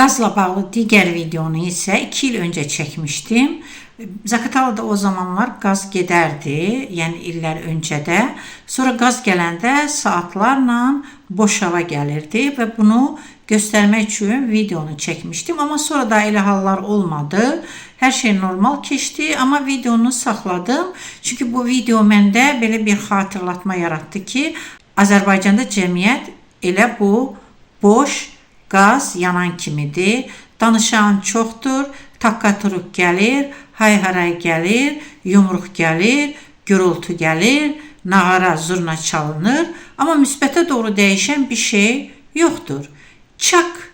Qazla bağlı digər videonu isə 2 il öncə çəkmişdim. Zaqatalada o zamanlar qaz gedərdi, yəni illər öncədə. Sonra qaz gələndə saatlarla boş hava gəlirdi və bunu göstərmək üçün videonu çəkmişdim. Amma sonra da elə hallar olmadı. Hər şey normal keçdi, amma videonu saxladım. Çünki bu video məndə belə bir xatırlatma yaratdı ki, Azərbaycanda cəmiyyət elə bu boş qaz yanan kimidir. Danışan çoxdur, takka-turuk gəlir, hay-haray gəlir, yumruq gəlir, gürültü gəlir, nağara, zurna çalınır. Amma müsbətə doğru dəyişən bir şey yoxdur. Çak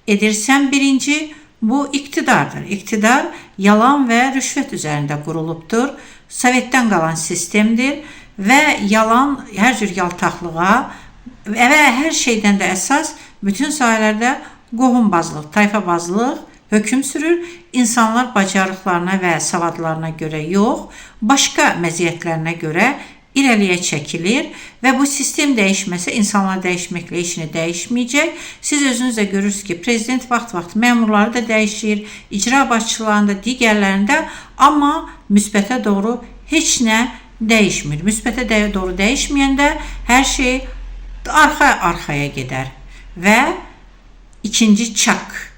edirsən birinci, bu iqtidardır. İqtidar yalan və rüşvət üzərində qurulubdur. Sovetdən qalan sistemdir və yalan, hər cür yaltaqlığa və hər şeydən də əsas bütün sahələrdə qohumbazlıq, tayfabazlıq hökm sürür. İnsanlar bacarıqlarına və savadlarına görə yox, başqa məziyyətlərinə görə irəliyə çəkilir və bu sistem dəyişməsə insanlar dəyişməklə işini dəyişməyəcək. Siz özünüz də görürsünüz ki, prezident vaxt-vaxt məmurları da dəyişir, icra başçılarında, digərlərində, amma müsbətə doğru heç nə dəyişmir. Müsbətə doğru dəyişməyəndə hər şey arxaya gedər. Və ikinci çak.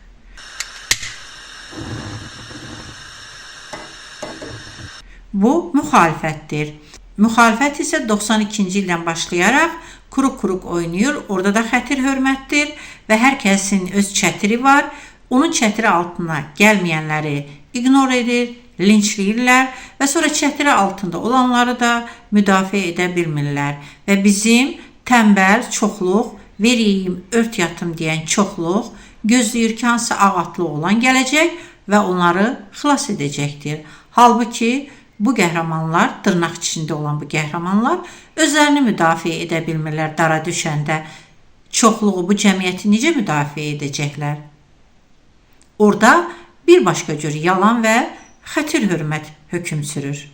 Bu müxalifətdir. Müxalifət isə 92-ci ildən başlayaraq quruq-quruq oynayır. Orada da xətir hörmətdir və hər kəsin öz çətiri var. Onun çətiri altına gəlməyənləri ignor edir, linçləyirlər və sonra çətiri altında olanları da müdafiə edə bilmirlər. Və bizim tənbəl çoxluq, veriyim, ört yatım deyən çoxluq gözləyir ki, hansı ağatlı olan gələcək və onları xilas edəcəkdir. Halbuki bu qəhrəmanlar, dırnaq içində olan bu qəhrəmanlar özlərini müdafiə edə bilmirlər dara düşəndə. Çoxluğu bu cəmiyyəti necə müdafiə edəcəklər? Orada bir başqa cür yalan və xətir hörmət hökm sürür.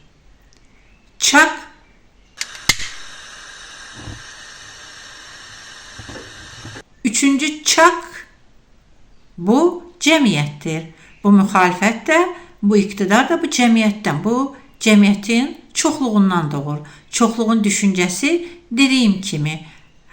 Çak. Üçüncü çak. Bu cəmiyyətdir. Bu müxalifət də, bu iqtidar da bu cəmiyyətdən, bu cəmiyyətin çoxluğundan doğur. Çoxluğun düşüncəsi dediyim kimi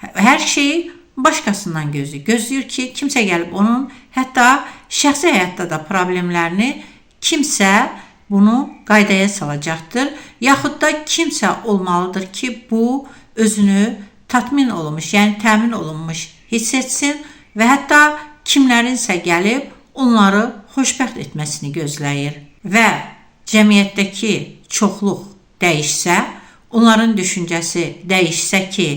hər şeyi başqasından gözləyir ki, kimsə gəlib onun hətta şəxsi həyatda da problemlərini kimsə bunu qaydaya salacaqdır. Yaxud da kimsə olmalıdır ki, bu özünü tatmin olunmuş, yəni təmin olunmuş hiss etsin və hətta kimlərinsə gəlib onları xoşbəxt etməsini gözləyir. Və cəmiyyətdəki çoxluq dəyişsə, onların düşüncəsi dəyişsə ki,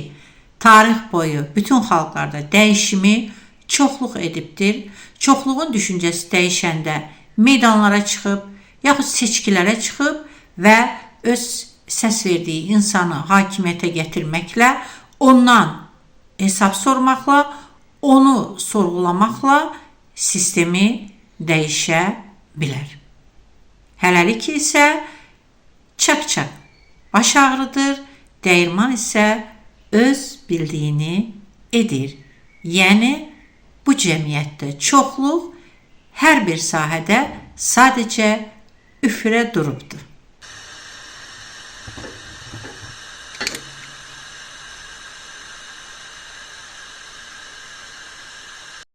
tarix boyu bütün xalqlarda dəyişimi çoxluq edibdir. Çoxluğun düşüncəsi dəyişəndə meydanlara çıxıb, yaxud seçkilərə çıxıb və öz səs verdiyi insanı hakimiyyətə gətirməklə, ondan hesab sormaqla, onu sorğulamaqla sistemi dəyişə bilər. Hələlik isə çak-çak baş ağrıdır, dəyirman isə öz bildiyini edir. Yəni, bu cəmiyyətdə çoxluq hər bir sahədə sadəcə üfürə durubdur.